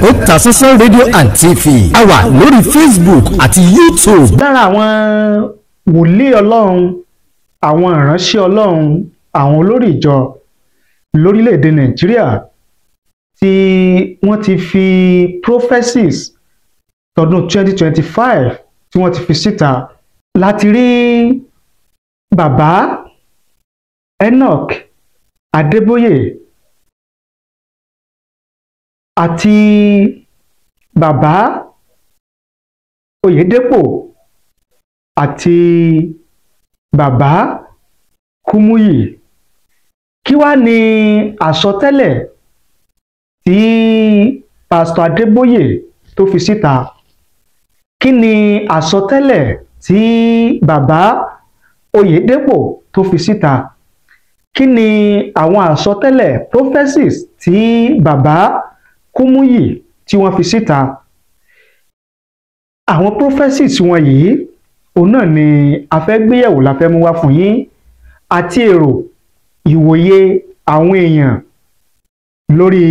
Otasansan rédíò and TV a wà lórí Facebook àti YouTube. lára àwọn wòlíì ọlọ́run, àwọn ìránṣẹ́ ọlọ́run, àwọn olórí ìjọ lórílẹ̀‐èdè Nàìjíríà tí wọ́n ti fi prophecies tọdún 2025 tí wọ́n ti fi síta, láti rí bàbá Enoch Adébóyè àti bàbá Oyèdépò àti bàbá Kúmúyì. Kí wá ní àsọtẹ́lẹ̀ tí pásítọ̀ Adébóyè tó fi síta? Kí ni àsọtẹ́lẹ̀ tí bàbá Oyèdépò tó fi síta? Kí ni àwọn àsọtẹ́lẹ̀ prophecies tí bàbá Kúmúyì tí wọ́n fi síta? Àwọn prophecies wọ̀nyí òun náà ni a fẹ́ gbéyẹ̀wò, la fẹ́ mú wá fún yín, àti èrò ìwòye àwọn èèyàn lórí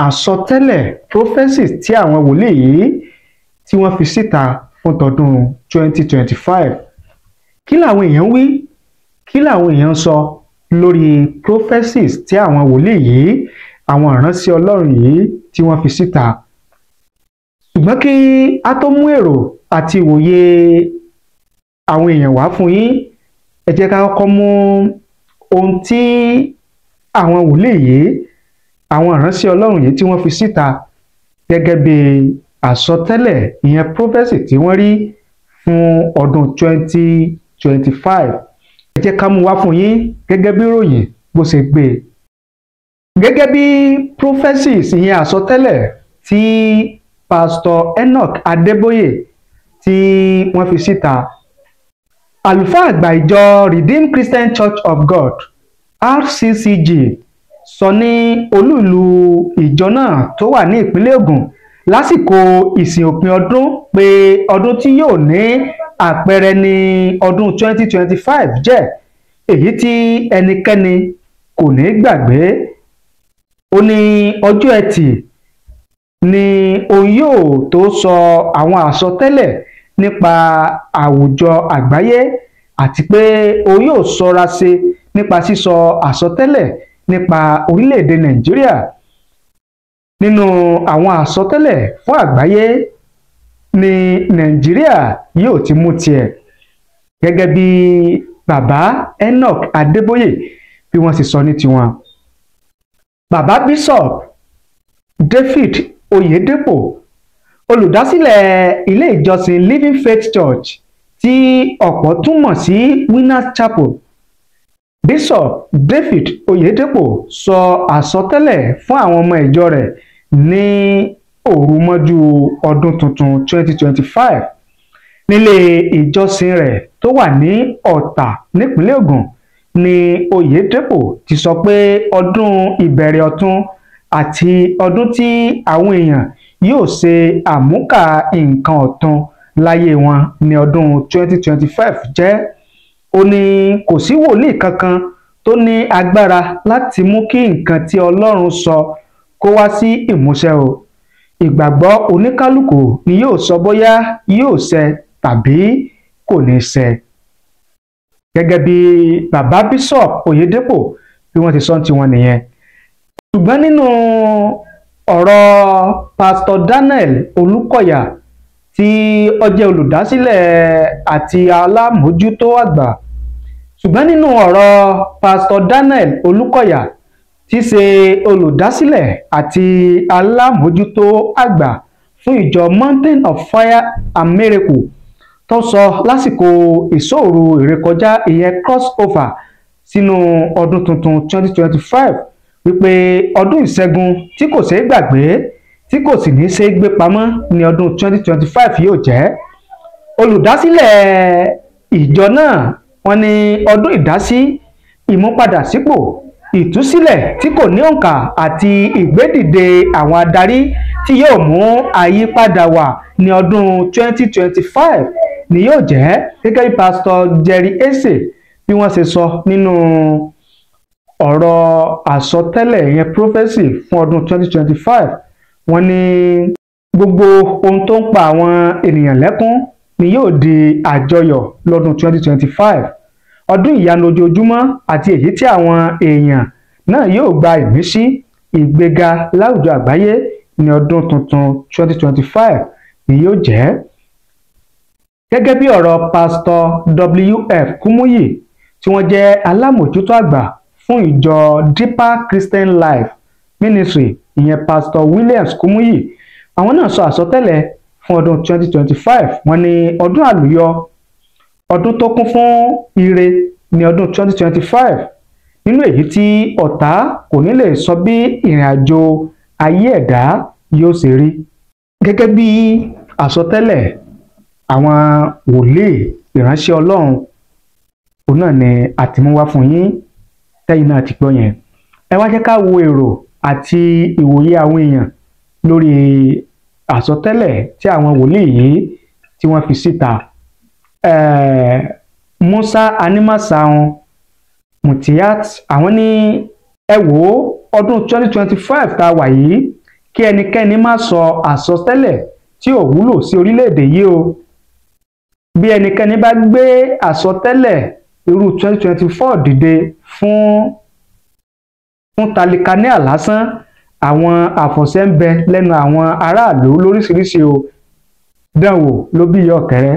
àsọtẹ́lẹ̀ prophecies tí àwọn wòlíì yìí tí wọ́n fi síta fún tọdún 2025. Kí làwọn èèyàn wí? Kí làwọn èèyàn sọ lórí prophecies tí àwọn wòlíì yìí, àwọn ìránṣẹ́ Ọlọ́run yìí tí wọ́n fi síta? Ṣùgbọ́n kí a tó mú èrò àti ìwòye àwọn èèyàn wá fún yín, ẹ jẹ́ ká kọ́kọ́ mú ohun tí àwọn wòlíì yìí, àwọn ìránṣẹ́ Ọlọ́run yìí tí wọ́n fi síta gẹ́gẹ́ bí àsọtẹ́lẹ̀, ìyẹn prophecy tí wọ́n rí fún ọdún 2025. Ẹ jẹ́ ká mú wá fún yín gẹ́gẹ́ bí ìròyìn bó ṣe gbé. Gẹ́gẹ́ bí prophecies, ìyẹn àsọtẹ́lẹ̀ tí pásítọ̀ Enoch Adébóyè tí wọ́n fi síta, àlùfáà àgbà ìjọ Redeemed Christian Church of God RCCG sọ ní olú-ìlú ìjọ náà tó wà ní ìpínlẹ̀ Ògùn lásìkò ìsìn òpin ọdún pé ọdún tí yóò ní àpẹẹrẹ ní ọdún 2025 jẹ́ èyí tí ẹnikẹ́ni kò ní gbàgbé. Ó ní ọjọ́ Ẹtì ni òun yóò tó sọ àwọn àsọtẹ́lẹ̀ nípa àwùjọ àgbáyé, àti pé òun yóò ṣọ́ra ṣe nípa sísọ àsọtẹ́lẹ̀ nípa orílẹ̀-èdè Nàìjíríà. Nínú àwọn àsọtẹ́lẹ̀ fún àgbáyé ni Nàìjíríà yóò ti mú tiẹ̀, gẹ́gẹ́ bí bàbá Enoch Adébóyè bí wọ́n sì sọ ní tiwọn. Bàbá Bishop David Oyèdépò, olùdásílẹ̀ ilé ìjọsìn Living Faith Church tí ọ̀pọ̀ tún mọ̀ sí Winners Chapel, Bishop David Oyèdépò sọ àsọtẹ́lẹ̀ fún àwọn ọmọ ìjọ rẹ̀ ní òru mọ́jú ọdún tuntun 2025 nílé ìjọsìn rẹ̀ tó wà ní Ọ̀tà nípínlẹ̀ Ògùn. Ni Oyèdépò ti sọ pé ọdún ìbẹ̀rẹ̀ ọ̀tun àti ọdún tí àwọn èèyàn yóò ṣe àmúkà nǹkan ọ̀tun láyé wọn ní ọdún 2025 jẹ́. Ó ní kò sí wòlíì kankan tó ní agbára láti mú kí nǹkan tí Ọlọ́run sọ kó wá sí ìmúṣẹ o. Ìgbàgbọ́ oníkálùkù ni yóò sọ bóyá yóò ṣẹ tàbí kò ní ṣẹ. Gẹ́gẹ́ bí bàbá Bishop Oyèdépò bí wọ́n ti sọ tiwọn nìyẹn. Ṣùgbọ́n nínú ọ̀rọ̀ pásítọ̀ Daniel Olúkọ̀yà tí ó jẹ́ olùdásílẹ̀ àti alámòójútó àgbà, ṣùgbọ́n nínú ọ̀rọ̀ pásítọ̀ Daniel Olúkọ̀yà tí ṣe olùdásílẹ̀ àti alámòójútó àgbà fún ìjọ Mountain of Fire and Miracle tó sọ lásìkò ìṣòro ìrékọjá, ìyẹn crossover sínú ọdún tuntun 2025, wípé ọdún ìṣẹ́gun tí kò ṣeé gbàgbé tí kò sì ní ṣeé gbé pamọ́ ní ọdún 2025 yóò jẹ́. Olùdásílẹ̀ ìjọ náà wọ́n ní ọdún ìdásí, ìmúpadàsípò, ìtúsílẹ̀ tí kò ní òǹkà àti ìgbédìde àwọn adarí tí yóò mú àyípadà wá ní ọdún 2025 ni yóò jẹ́, gẹ́gẹ́ bí pásítọ̀ Jerry Eze bí wọ́n ṣe sọ nínú ọ̀rọ̀ àsọtẹ́lẹ̀ yẹn prophecy fún ọdún 2025. wọ́n ní gbogbo ohun tó ń pa àwọn ènìyàn lẹ́kún ni yóò di àjọyọ̀ lọ́dún 2025 ọdún ìyanu ojoojúmọ́ àti èyí tí àwọn èèyàn náà yóò gba ìmísí ìgbéga láwùjọ àgbáyé ní ọdún tuntun 2025 ni yóò jẹ́. Gẹ́gẹ́ bí ọ̀rọ̀ pásítọ̀ W.F. Kúmúyì tí wọ́n jẹ́ alámòjútó àgbà fún ìjọ Deeper Christian Life Ministry, ìyẹn pásítọ̀ Williams Kúmúyì, àwọn náà sọ àsọtẹ́lẹ̀ fún ọdún 2025. wọ́n ní ọdún àlùyọ, ọdún tó kún fún ire ní ọdún 2025, nínú èyí tí ọ̀tá kò ní lè sọ bí ìrìn àjò ayé ẹ̀dá yóò ṣe rí. Gẹ́gẹ́ bí àsọtẹ́lẹ̀ àwọn wòlíì ìránṣẹ́ Ọlọ́run, òun náà ni àtìmúwá fún yín tẹ́yìn náà ti gbọ́ yẹn. Ẹ wá jẹ́ ká wo èrò àti ìwòye àwọn èèyàn lórí àsọtẹ́lẹ̀ tí àwọn wòlíì yìí tí wọ́n fi síta. Musa Animasaun Mutiat, àwọn ní ẹ wò ó, ọdún 2025 tá a wà yìí, kí ẹnikẹ́ni má sọ àsọtẹ́lẹ̀ tí ò wúlò sí orílẹ̀-èdè yìí o. Bí ẹnikẹ́ni bá gbé àsọtẹ́lẹ̀ irú 2024 dìde fún talikania lásán, àwọn àfọ̀ṣẹ ń bẹ lẹ́nu àwọn aráàlú lóríṣiríṣi o. Dánwò ló bí ìyá ọ̀kẹ́rẹ́.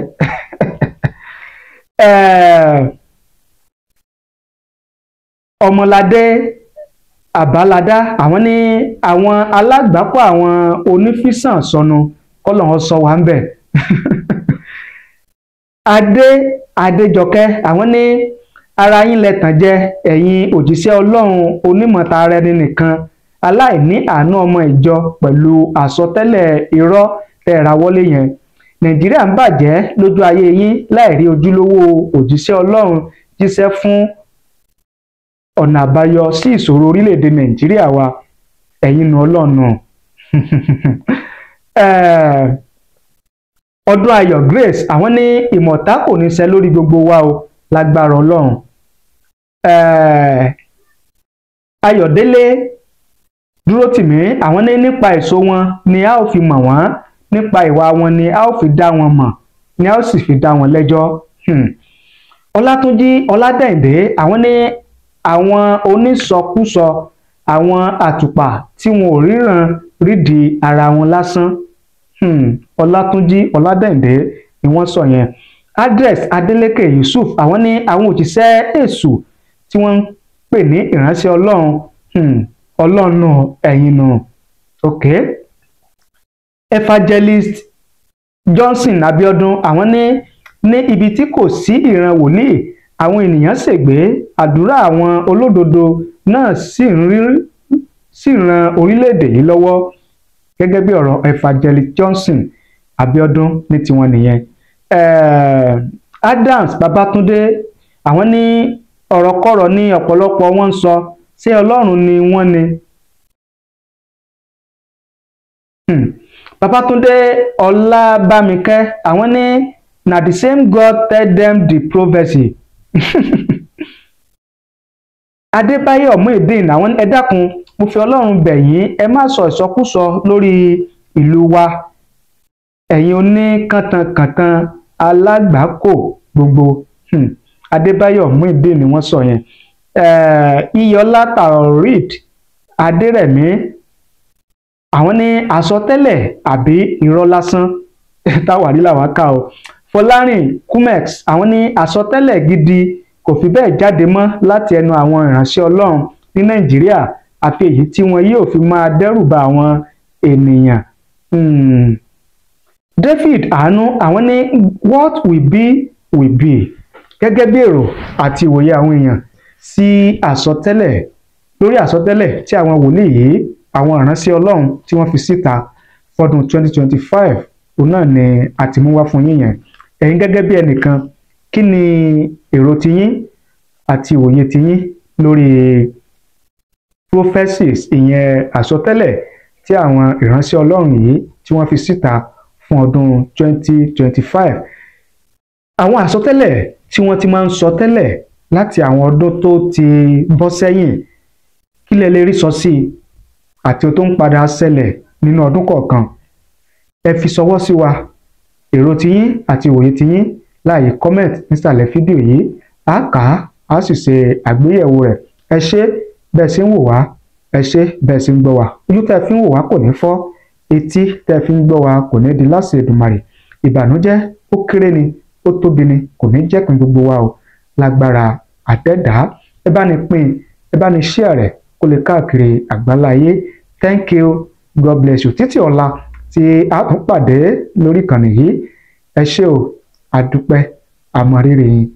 Ọmọládé Àbáládá, àwọn ní àwọn alágbàpọ̀ àwọn onífísàn sọnù kọ́lọ́hún sọ wá ń bẹ̀. Adéjọkẹ́, àwọn ní ara yín lẹ́tàn jẹ ẹ̀yin òjíṣẹ́ Ọlọ́run onímọ̀tara ẹni nìkan aláìní àánú ọmọ ìjọ pẹ̀lú àsọtẹ́lẹ̀ irọ́ tẹ̀ra wọlé yẹn. Nàìjíríà ń bàjẹ́ lójú ayé yín láìrí ojúlówó òjíṣẹ́ Ọlọ́run jíṣẹ́ fún ọ̀nà àbáyọ sí ìṣòro orílẹ̀-èdè Nàìjíríà wa. Ẹ̀yin nu Ọlọ́run. Ọdún Ayọ̀ Grace, àwọn ní ìmọ̀ta kò ní ṣẹ lórí gbogbo wa o lágbára Ọlọ́run. Ayọ̀délé Dúrótìmí, àwọn ní nípa èso wọn ni a ó fi mọ̀ wọ́n, nípa ìwà wọn ni a ó fi dá wọn mọ̀, ni a ó sì fi dá wọn lẹ́jọ́. Ọlátúnjí Ọládẹ̀ǹdé, àwọn ní àwọn onísọkúsọ, àwọn àtùpà tí wọn ò ríran rídìí ara wọn lásán. Ọlátúnjí Ọládẹ̀ǹdé ni wọ́n sọ yẹn. Address Adeleke Yusuf, àwọn ní àwọn òjíṣẹ́ èṣù tí wọ́n ń pè ní ìránṣẹ́ Ọlọ́run. Ọlọ́run ẹ̀yin nù. Ok. Evangelist Johnson Abiodun, àwọn ní ibi tí kò sí ìran wòlíì àwọn ènìyàn ṣègbé, àdúrà àwọn olódodo náà sì ran orílẹ̀-èdè yìí lọ́wọ́. Gẹ́gẹ́ bí ọ̀rọ̀ Evangelist Johnson Abiodun ní tiwọn nìyẹn. Adams Babatunde, àwọn ní ọ̀rọ̀kọ̀rọ̀ ní ọ̀pọ̀lọpọ̀ wọn ń sọ, ṣé Ọlọ́run ni wọ́n ni? Babatunde Ọlábámikẹ́, àwọn ní na the same God tell them the prophecy. Adébáyọ̀ Muideen, àwọn ẹ dákun, mo fi Ọlọ́run bẹ̀ yín, ẹ má sọ ìsọkúsọ lórí ìlú wa, ẹ̀yin oníkàntankàntan alágbàákò gbogbo. Adébáyọ̀ Muideen ni wọ́n sọ yẹn. Iyọlá Taoreed Adérẹ̀mí, àwọn ní àsọtẹ́lẹ̀ àbí irọ́ lásán táwàrí làwọn kà o. Fọlárìn Cumex, àwọn ní àsọtẹ́lẹ̀ gidi kò fi bẹ́ẹ̀ jáde mọ́ láti ẹnu àwọn ìránṣẹ́ Ọlọ́run ní Nàìjíríà, àfi èyí tí wọn yóò fi máa dẹ́rù ba àwọn ènìyàn. David Àánú, àwọn ní what will be will be. Gẹ́gẹ́ bí èrò àti ìwòye àwọn èèyàn sí àsọtẹ́lẹ̀, lórí àsọtẹ́lẹ̀ tí àwọn wòlíì yìí, àwọn ìránṣẹ́ Ọlọ́run tí wọ́n fi síta fọdún 2025, òun náà ni àtìmúwá fún yín yẹn. Ẹ̀yin gẹ́gẹ́ bí ẹnìkan, kí ni èrò tiyín àti ìwòye tiyín lórí prophecies, ìyẹn àsọtẹ́lẹ̀ tí àwọn ìránṣẹ́ Ọlọ́run yìí tí wọ́n fi síta fún ọdún 2025? Àwọn àsọtẹ́lẹ̀ tí wọ́n ti máa ń sọ tẹ́lẹ̀ láti àwọn ọdún tó ti bọ́ sẹ́yìn, kí lẹ lè rí sọ sí àti ohun tó ń padà ṣẹlẹ̀ nínú ọdún kọ̀ọ̀kan. Ẹ fi ṣọwọ́ sí wa èrò tiyín àti ìwòye tiyín láàyè comment nísàlẹ̀ fídíò yìí. A kà á sì ṣe àgbéyẹ̀wò rẹ̀. Ẹ ṣé bẹ́ẹ̀ ṣe ń wò wá, ẹ ṣé bẹ́ẹ̀ ṣe ń gbọ́ wá. Ojú tẹ́ fi ń wò wá kò ní fọ́, etí tẹ́ fi ń gbọ́ wá kò ní di láṣẹ Èdùmàrè. Ìbànújẹ́ ó kéré ni ó tóbi ni kò ní jẹ́pin gbogbo wa o lágbára àdẹ́dá. Ẹ bá ní pín, ẹ bá ní share rẹ̀ kó lè káàkiri àgbáláyé. Thank you, God bless you. Títí ọ̀la tí a tún pàdé lórí ìkànnì yìí. Ẹ ṣé o, a dúpẹ́, a mọ rírì yín.